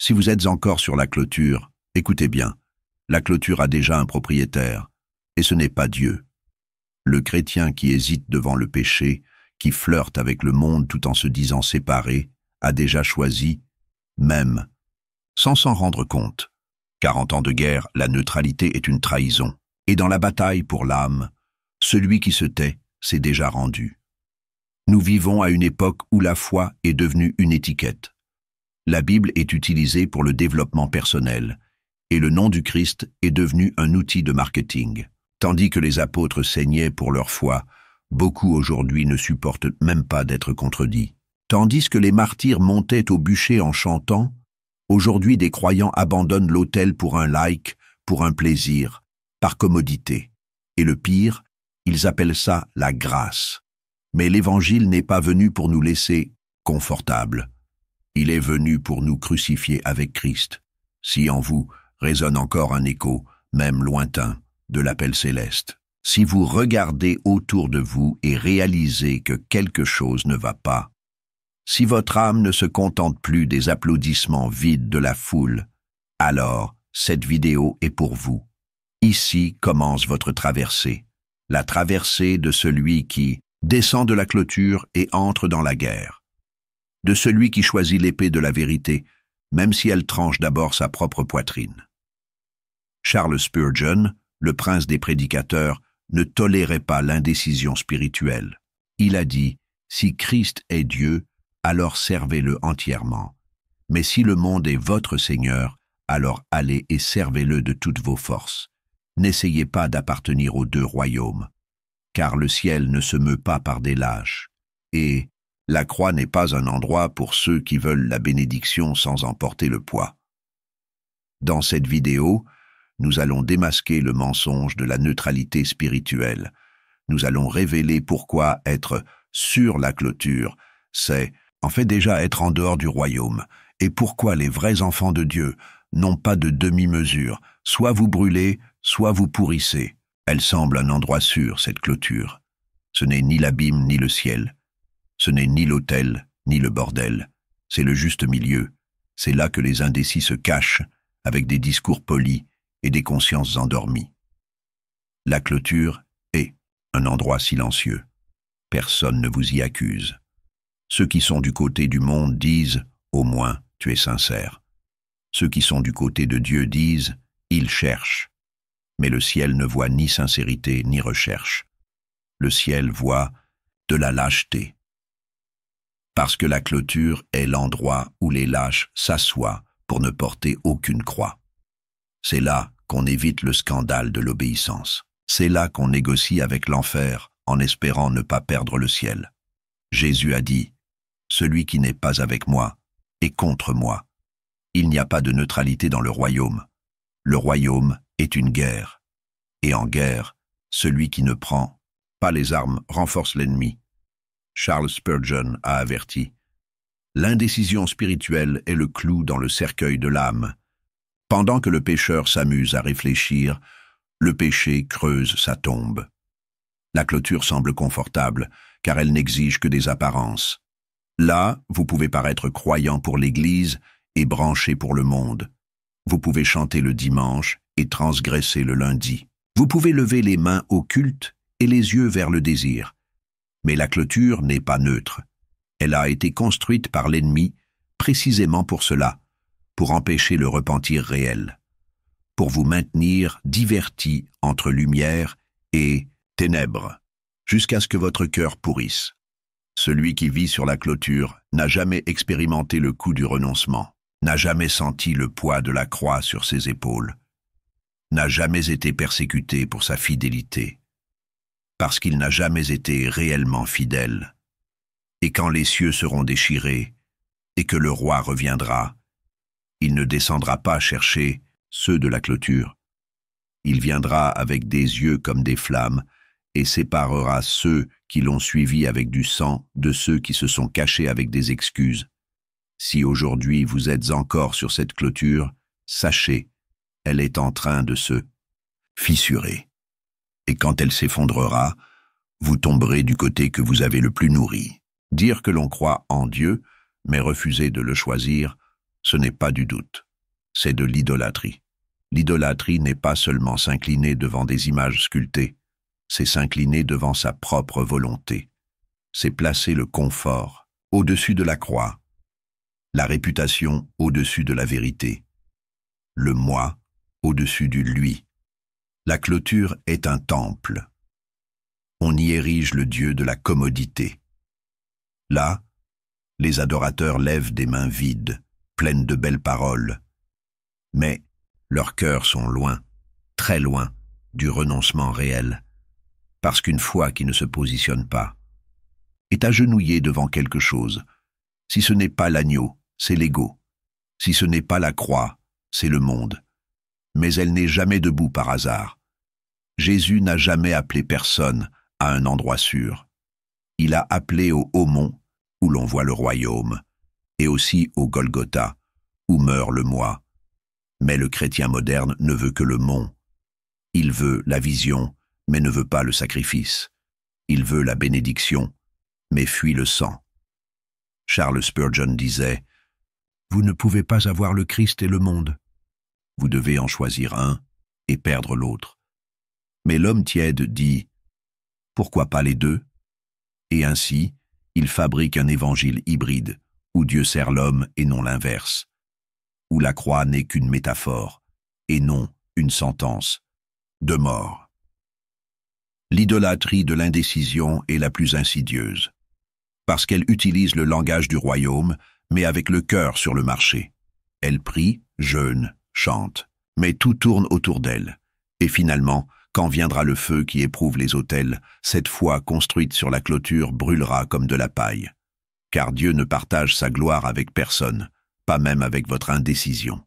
Si vous êtes encore sur la clôture, écoutez bien, la clôture a déjà un propriétaire, et ce n'est pas Dieu. Le chrétien qui hésite devant le péché, qui flirte avec le monde tout en se disant séparé, a déjà choisi, même, sans s'en rendre compte, car en temps de guerre, la neutralité est une trahison, et dans la bataille pour l'âme, celui qui se tait s'est déjà rendu. Nous vivons à une époque où la foi est devenue une étiquette. La Bible est utilisée pour le développement personnel, et le nom du Christ est devenu un outil de marketing. Tandis que les apôtres saignaient pour leur foi, beaucoup aujourd'hui ne supportent même pas d'être contredits. Tandis que les martyrs montaient au bûcher en chantant, aujourd'hui des croyants abandonnent l'autel pour un like, pour un plaisir, par commodité. Et le pire, ils appellent ça la grâce. Mais l'Évangile n'est pas venu pour nous laisser confortables. Il est venu pour nous crucifier avec Christ. Si en vous résonne encore un écho, même lointain, de l'appel céleste. Si vous regardez autour de vous et réalisez que quelque chose ne va pas, si votre âme ne se contente plus des applaudissements vides de la foule, alors cette vidéo est pour vous. Ici commence votre traversée, la traversée de celui qui descend de la clôture et entre dans la guerre, de celui qui choisit l'épée de la vérité, même si elle tranche d'abord sa propre poitrine. Charles Spurgeon, le prince des prédicateurs, ne tolérait pas l'indécision spirituelle. Il a dit « Si Christ est Dieu, alors servez-le entièrement. Mais si le monde est votre Seigneur, alors allez et servez-le de toutes vos forces. N'essayez pas d'appartenir aux deux royaumes, car le ciel ne se meut pas par des lâches. Et la croix n'est pas un endroit pour ceux qui veulent la bénédiction sans en porter le poids. » Dans cette vidéo, nous allons démasquer le mensonge de la neutralité spirituelle. Nous allons révéler pourquoi être sur la clôture, c'est en fait déjà être en dehors du royaume, et pourquoi les vrais enfants de Dieu n'ont pas de demi-mesure, soit vous brûlez, soit vous pourrissez. Elle semble un endroit sûr, cette clôture. Ce n'est ni l'abîme ni le ciel. Ce n'est ni l'autel, ni le bordel. C'est le juste milieu. C'est là que les indécis se cachent, avec des discours polis, et des consciences endormies. La clôture est un endroit silencieux. Personne ne vous y accuse. Ceux qui sont du côté du monde disent « au moins, tu es sincère ». Ceux qui sont du côté de Dieu disent « il cherche ». Mais le ciel ne voit ni sincérité ni recherche. Le ciel voit de la lâcheté. Parce que la clôture est l'endroit où les lâches s'assoient pour ne porter aucune croix. C'est là qu'on évite le scandale de l'obéissance. C'est là qu'on négocie avec l'enfer en espérant ne pas perdre le ciel. Jésus a dit « Celui qui n'est pas avec moi est contre moi ». Il n'y a pas de neutralité dans le royaume. Le royaume est une guerre. Et en guerre, celui qui ne prend pas les armes renforce l'ennemi. Charles Spurgeon a averti « L'indécision spirituelle est le clou dans le cercueil de l'âme. Pendant que le pécheur s'amuse à réfléchir, le péché creuse sa tombe. La clôture semble confortable, car elle n'exige que des apparences. Là, vous pouvez paraître croyant pour l'Église et branché pour le monde. Vous pouvez chanter le dimanche et transgresser le lundi. Vous pouvez lever les mains au culte et les yeux vers le désir. Mais la clôture n'est pas neutre. Elle a été construite par l'ennemi précisément pour cela, pour empêcher le repentir réel, pour vous maintenir divertis entre lumière et ténèbres, jusqu'à ce que votre cœur pourrisse. Celui qui vit sur la clôture n'a jamais expérimenté le coup du renoncement, n'a jamais senti le poids de la croix sur ses épaules, n'a jamais été persécuté pour sa fidélité, parce qu'il n'a jamais été réellement fidèle. Et quand les cieux seront déchirés et que le roi reviendra, il ne descendra pas chercher ceux de la clôture. Il viendra avec des yeux comme des flammes et séparera ceux qui l'ont suivi avec du sang de ceux qui se sont cachés avec des excuses. Si aujourd'hui vous êtes encore sur cette clôture, sachez, elle est en train de se fissurer. Et quand elle s'effondrera, vous tomberez du côté que vous avez le plus nourri. Dire que l'on croit en Dieu, mais refuser de le choisir, Ce n'est pas du doute, c'est de l'idolâtrie. L'idolâtrie n'est pas seulement s'incliner devant des images sculptées, c'est s'incliner devant sa propre volonté. C'est placer le confort au-dessus de la croix, la réputation au-dessus de la vérité, le moi au-dessus du lui. La clôture est un temple. On y érige le dieu de la commodité. Là, les adorateurs lèvent des mains vides, pleines de belles paroles. Mais leurs cœurs sont loin, très loin, du renoncement réel, parce qu'une foi qui ne se positionne pas est agenouillée devant quelque chose. Si ce n'est pas l'agneau, c'est l'ego. Si ce n'est pas la croix, c'est le monde. Mais elle n'est jamais debout par hasard. Jésus n'a jamais appelé personne à un endroit sûr. Il a appelé au haut mont, où l'on voit le royaume, et aussi au Golgotha, où meurt le moi. Mais le chrétien moderne ne veut que le mont. Il veut la vision, mais ne veut pas le sacrifice. Il veut la bénédiction, mais fuit le sang. Charles Spurgeon disait « Vous ne pouvez pas avoir le Christ et le monde. Vous devez en choisir un et perdre l'autre. » Mais l'homme tiède dit « Pourquoi pas les deux ?» Et ainsi, il fabrique un évangile hybride, où Dieu sert l'homme et non l'inverse, où la croix n'est qu'une métaphore, et non une sentence de mort. L'idolâtrie de l'indécision est la plus insidieuse, parce qu'elle utilise le langage du royaume, mais avec le cœur sur le marché. Elle prie, jeûne, chante, mais tout tourne autour d'elle. Et finalement, quand viendra le feu qui éprouve les autels, cette foi construite sur la clôture brûlera comme de la paille. Car Dieu ne partage sa gloire avec personne, pas même avec votre indécision.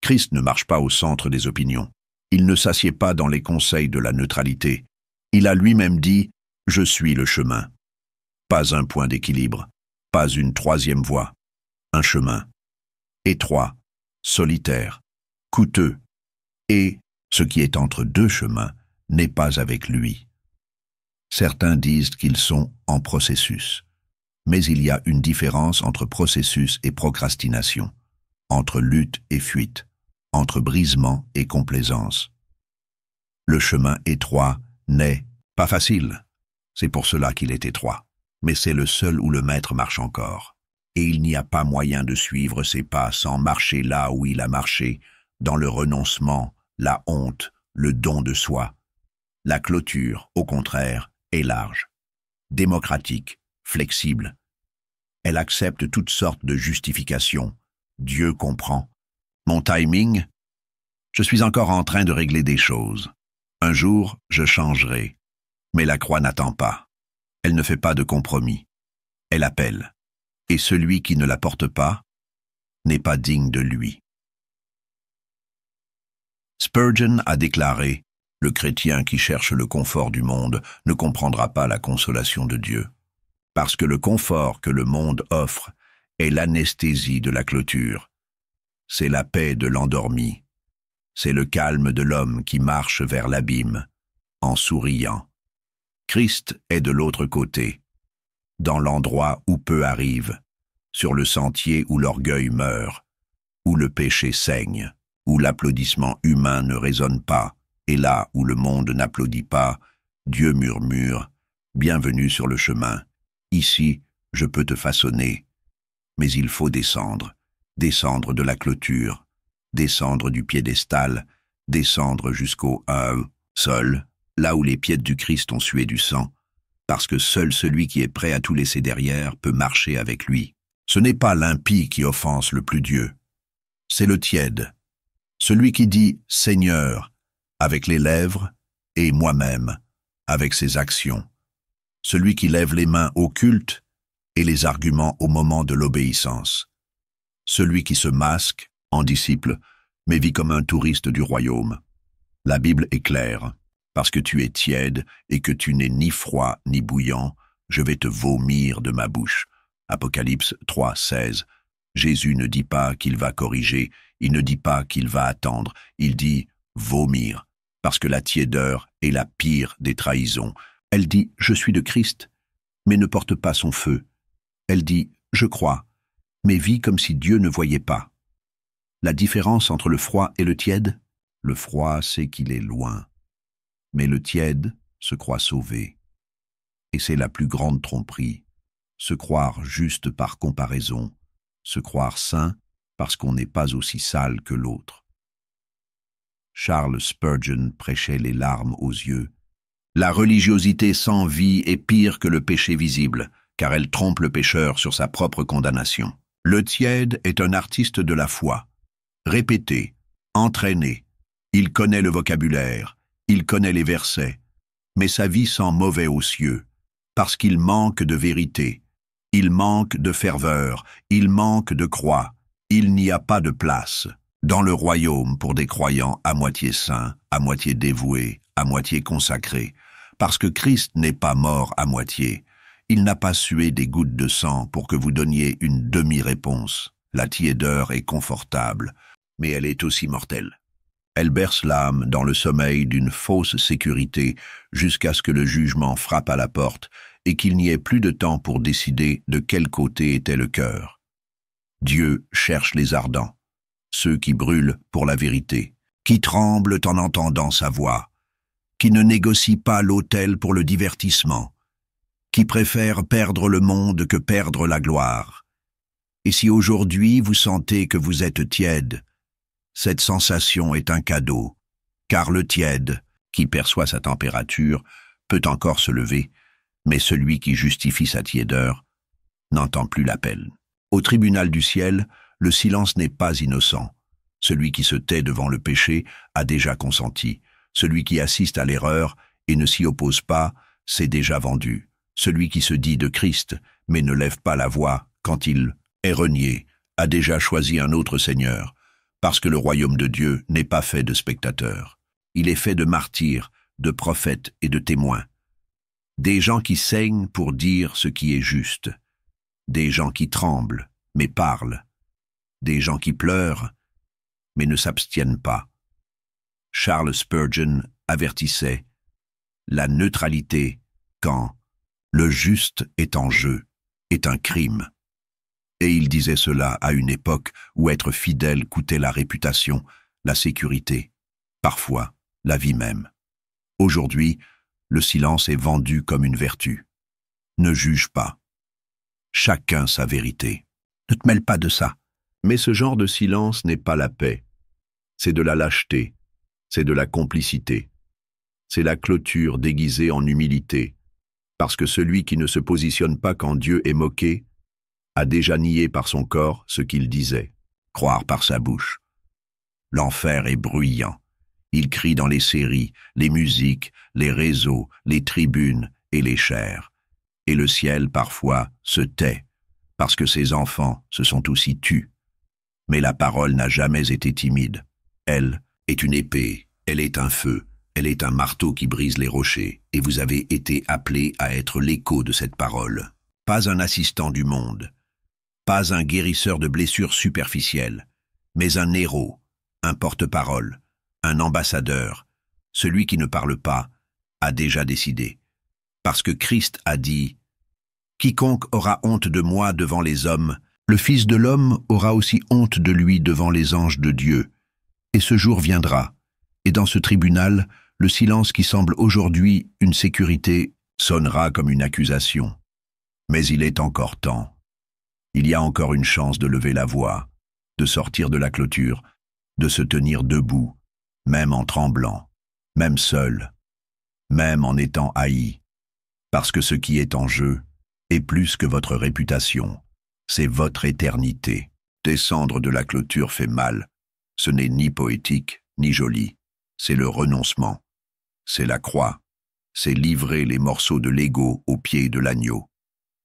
Christ ne marche pas au centre des opinions. Il ne s'assied pas dans les conseils de la neutralité. Il a lui-même dit « Je suis le chemin ». Pas un point d'équilibre, pas une troisième voie. Un chemin étroit, solitaire, coûteux, et ce qui est entre deux chemins n'est pas avec lui. Certains disent qu'ils sont en processus, mais il y a une différence entre processus et procrastination, entre lutte et fuite, entre brisement et complaisance. Le chemin étroit n'est pas facile, c'est pour cela qu'il est étroit, mais c'est le seul où le maître marche encore. Et il n'y a pas moyen de suivre ses pas sans marcher là où il a marché, dans le renoncement, la honte, le don de soi. La clôture, au contraire, est large, démocratique, flexible. Elle accepte toutes sortes de justifications. Dieu comprend. Mon timing? Je suis encore en train de régler des choses. Un jour, je changerai. Mais la croix n'attend pas. Elle ne fait pas de compromis. Elle appelle. Et celui qui ne la porte pas n'est pas digne de lui. Spurgeon a déclaré « Le chrétien qui cherche le confort du monde ne comprendra pas la consolation de Dieu, parce que le confort que le monde offre est l'anesthésie de la clôture. C'est la paix de l'endormi. C'est le calme de l'homme qui marche vers l'abîme, en souriant. Christ est de l'autre côté, dans l'endroit où peu arrive, sur le sentier où l'orgueil meurt, où le péché saigne, où l'applaudissement humain ne résonne pas, et là où le monde n'applaudit pas, Dieu murmure « Bienvenue sur le chemin. Ici, je peux te façonner. » Mais il faut descendre, descendre de la clôture, descendre du piédestal, descendre jusqu'au sol, là où les pieds du Christ ont sué du sang, parce que seul celui qui est prêt à tout laisser derrière peut marcher avec lui. Ce n'est pas l'impie qui offense le plus Dieu, c'est le tiède, celui qui dit « Seigneur » avec les lèvres et « moi-même » avec ses actions, celui qui lève les mains au culte et les arguments au moment de l'obéissance, celui qui se masque en disciple mais vit comme un touriste du royaume. La Bible est claire. Parce que tu es tiède et que tu n'es ni froid ni bouillant, je vais te vomir de ma bouche. Apocalypse 3, 16. Jésus ne dit pas qu'il va corriger, il ne dit pas qu'il va attendre, il dit vomir, parce que la tiédeur est la pire des trahisons. Elle dit « Je suis de Christ », mais ne porte pas son feu. Elle dit « Je crois », mais vit comme si Dieu ne voyait pas. La différence entre le froid et le tiède? Le froid sait qu'il est loin, mais le tiède se croit sauvé. Et c'est la plus grande tromperie, se croire juste par comparaison, se croire saint parce qu'on n'est pas aussi sale que l'autre. Charles Spurgeon prêchait les larmes aux yeux. La religiosité sans vie est pire que le péché visible, car elle trompe le pécheur sur sa propre condamnation. Le tiède est un artiste de la foi. Répété, entraîné, il connaît le vocabulaire, il connaît les versets, mais sa vie sent mauvais aux cieux, parce qu'il manque de vérité, il manque de ferveur, il manque de croix, il n'y a pas de place dans le royaume pour des croyants à moitié saints, à moitié dévoués, à moitié consacrés, parce que Christ n'est pas mort à moitié. Il n'a pas sué des gouttes de sang pour que vous donniez une demi-réponse. La tiédeur est confortable, mais elle est aussi mortelle. Elle berce l'âme dans le sommeil d'une fausse sécurité jusqu'à ce que le jugement frappe à la porte et qu'il n'y ait plus de temps pour décider de quel côté était le cœur. Dieu cherche les ardents, ceux qui brûlent pour la vérité, qui tremblent en entendant sa voix, qui ne négocient pas l'autel pour le divertissement, qui préfèrent perdre le monde que perdre la gloire. Et si aujourd'hui vous sentez que vous êtes tiède, cette sensation est un cadeau, car le tiède, qui perçoit sa température, peut encore se lever, mais celui qui justifie sa tiédeur n'entend plus l'appel. Au tribunal du ciel, le silence n'est pas innocent. Celui qui se tait devant le péché a déjà consenti. Celui qui assiste à l'erreur et ne s'y oppose pas s'est déjà vendu. Celui qui se dit de Christ, mais ne lève pas la voix quand il est renié, a déjà choisi un autre Seigneur, parce que le royaume de Dieu n'est pas fait de spectateurs. Il est fait de martyrs, de prophètes et de témoins. Des gens qui saignent pour dire ce qui est juste. Des gens qui tremblent, mais parlent. Des gens qui pleurent, mais ne s'abstiennent pas. Charles Spurgeon avertissait « La neutralité, quand le juste est en jeu, est un crime ». Et il disait cela à une époque où être fidèle coûtait la réputation, la sécurité, parfois la vie même. Aujourd'hui, le silence est vendu comme une vertu. Ne juge pas. Chacun sa vérité. Ne te mêle pas de ça. Mais ce genre de silence n'est pas la paix. C'est de la lâcheté. C'est de la complicité. C'est la clôture déguisée en humilité. Parce que celui qui ne se positionne pas quand Dieu est moqué a déjà nié par son corps ce qu'il disait, croire par sa bouche. L'enfer est bruyant. Il crie dans les séries, les musiques, les réseaux, les tribunes et les chairs. Et le ciel, parfois, se tait, parce que ses enfants se sont aussi tus. Mais la parole n'a jamais été timide. Elle est une épée, elle est un feu, elle est un marteau qui brise les rochers, et vous avez été appelés à être l'écho de cette parole. Pas un assistant du monde, pas un guérisseur de blessures superficielles, mais un héros, un porte-parole, un ambassadeur, celui qui ne parle pas, a déjà décidé. Parce que Christ a dit « Quiconque aura honte de moi devant les hommes, le Fils de l'homme aura aussi honte de lui devant les anges de Dieu. Et ce jour viendra, et dans ce tribunal, le silence qui semble aujourd'hui une sécurité sonnera comme une accusation. Mais il est encore temps. Il y a encore une chance de lever la voix, de sortir de la clôture, de se tenir debout, même en tremblant, même seul, même en étant haï. Parce que ce qui est en jeu est plus que votre réputation, c'est votre éternité. Descendre de la clôture fait mal. Ce n'est ni poétique, ni joli. C'est le renoncement. C'est la croix. C'est livrer les morceaux de l'ego aux pieds de l'agneau.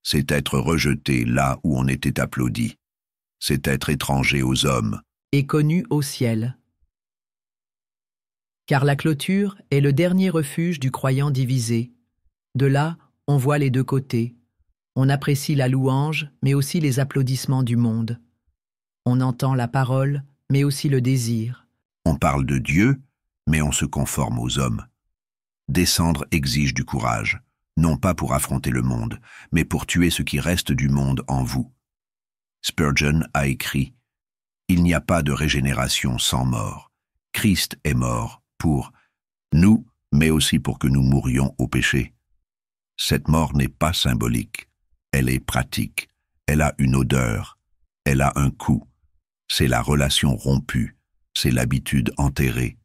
C'est être rejeté là où on était applaudi. C'est être étranger aux hommes. Et connu au ciel. Car la clôture est le dernier refuge du croyant divisé. De là, on voit les deux côtés. On apprécie la louange, mais aussi les applaudissements du monde. On entend la parole, mais aussi le désir. On parle de Dieu, mais on se conforme aux hommes. Descendre exige du courage, non pas pour affronter le monde, mais pour tuer ce qui reste du monde en vous. Spurgeon a écrit « Il n'y a pas de régénération sans mort. Christ est mort pour nous, mais aussi pour que nous mourions au péché. Cette mort n'est pas symbolique, elle est pratique, elle a une odeur, elle a un coût. C'est la relation rompue, c'est l'habitude enterrée,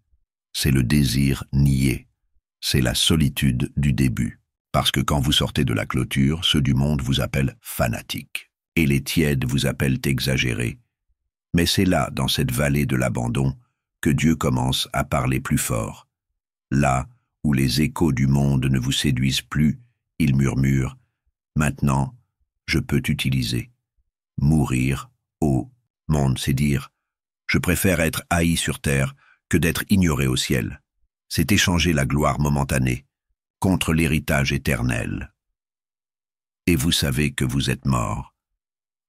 c'est le désir nié, c'est la solitude du début. Parce que quand vous sortez de la clôture, ceux du monde vous appellent fanatiques, et les tièdes vous appellent exagérés. Mais c'est là, dans cette vallée de l'abandon, que Dieu commence à parler plus fort. Là où les échos du monde ne vous séduisent plus, il murmure « Maintenant, je peux t'utiliser. Mourir, ô monde, c'est dire « Je préfère être haï sur terre que d'être ignoré au ciel. » C'est échanger la gloire momentanée contre l'héritage éternel. Et vous savez que vous êtes mort,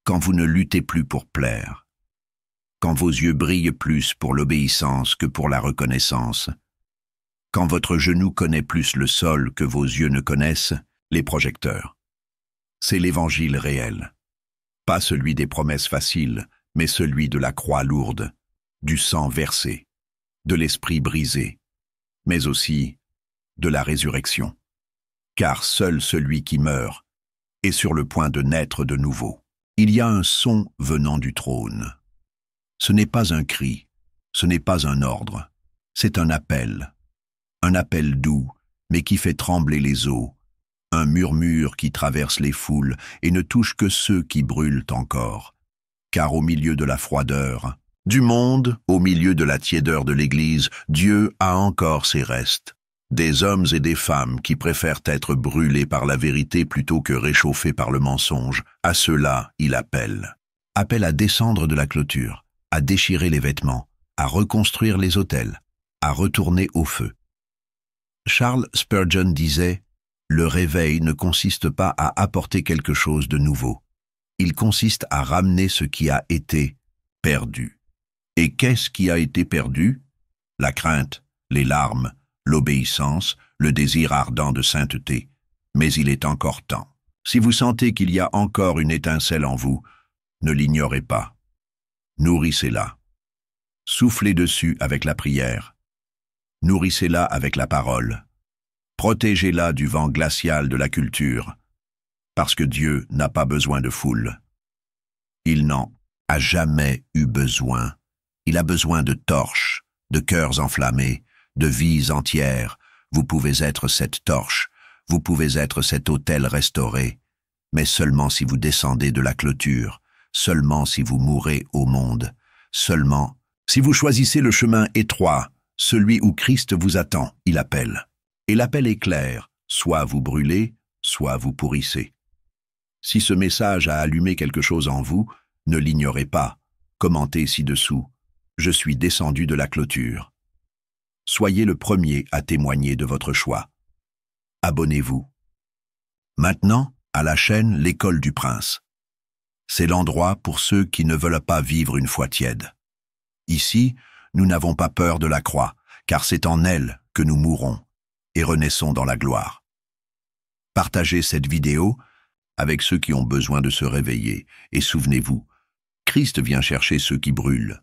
quand vous ne luttez plus pour plaire, quand vos yeux brillent plus pour l'obéissance que pour la reconnaissance, quand votre genou connaît plus le sol que vos yeux ne connaissent les projecteurs. C'est l'évangile réel, pas celui des promesses faciles, mais celui de la croix lourde, du sang versé, de l'esprit brisé, mais aussi de la résurrection. Car seul celui qui meurt est sur le point de naître de nouveau. Il y a un son venant du trône. Ce n'est pas un cri, ce n'est pas un ordre, c'est un appel doux, mais qui fait trembler les eaux, un murmure qui traverse les foules et ne touche que ceux qui brûlent encore. Car au milieu de la froideur du monde, au milieu de la tiédeur de l'Église, Dieu a encore ses restes. Des hommes et des femmes qui préfèrent être brûlés par la vérité plutôt que réchauffés par le mensonge. À ceux-là, il appelle. Appelle à descendre de la clôture, à déchirer les vêtements, à reconstruire les autels, à retourner au feu. Charles Spurgeon disait « Le réveil ne consiste pas à apporter quelque chose de nouveau. Il consiste à ramener ce qui a été perdu. » Et qu'est-ce qui a été perdu? La crainte, les larmes, l'obéissance, le désir ardent de sainteté. Mais il est encore temps. Si vous sentez qu'il y a encore une étincelle en vous, ne l'ignorez pas. Nourrissez-la. Soufflez dessus avec la prière. Nourrissez-la avec la parole. Protégez-la du vent glacial de la culture, parce que Dieu n'a pas besoin de foule. Il n'en a jamais eu besoin. Il a besoin de torches, de cœurs enflammés, de vies entières. Vous pouvez être cette torche, vous pouvez être cet autel restauré, mais seulement si vous descendez de la clôture, seulement si vous mourrez au monde, seulement si vous choisissez le chemin étroit, celui où Christ vous attend, il appelle. Et l'appel est clair, soit vous brûlez, soit vous pourrissez. Si ce message a allumé quelque chose en vous, ne l'ignorez pas, commentez ci-dessous. Je suis descendu de la clôture. Soyez le premier à témoigner de votre choix. Abonnez-vous. Maintenant, à la chaîne L'École du Prince. C'est l'endroit pour ceux qui ne veulent pas vivre une foi tiède. Ici, nous n'avons pas peur de la croix, car c'est en elle que nous mourrons et renaissons dans la gloire. Partagez cette vidéo avec ceux qui ont besoin de se réveiller et souvenez-vous, Christ vient chercher ceux qui brûlent.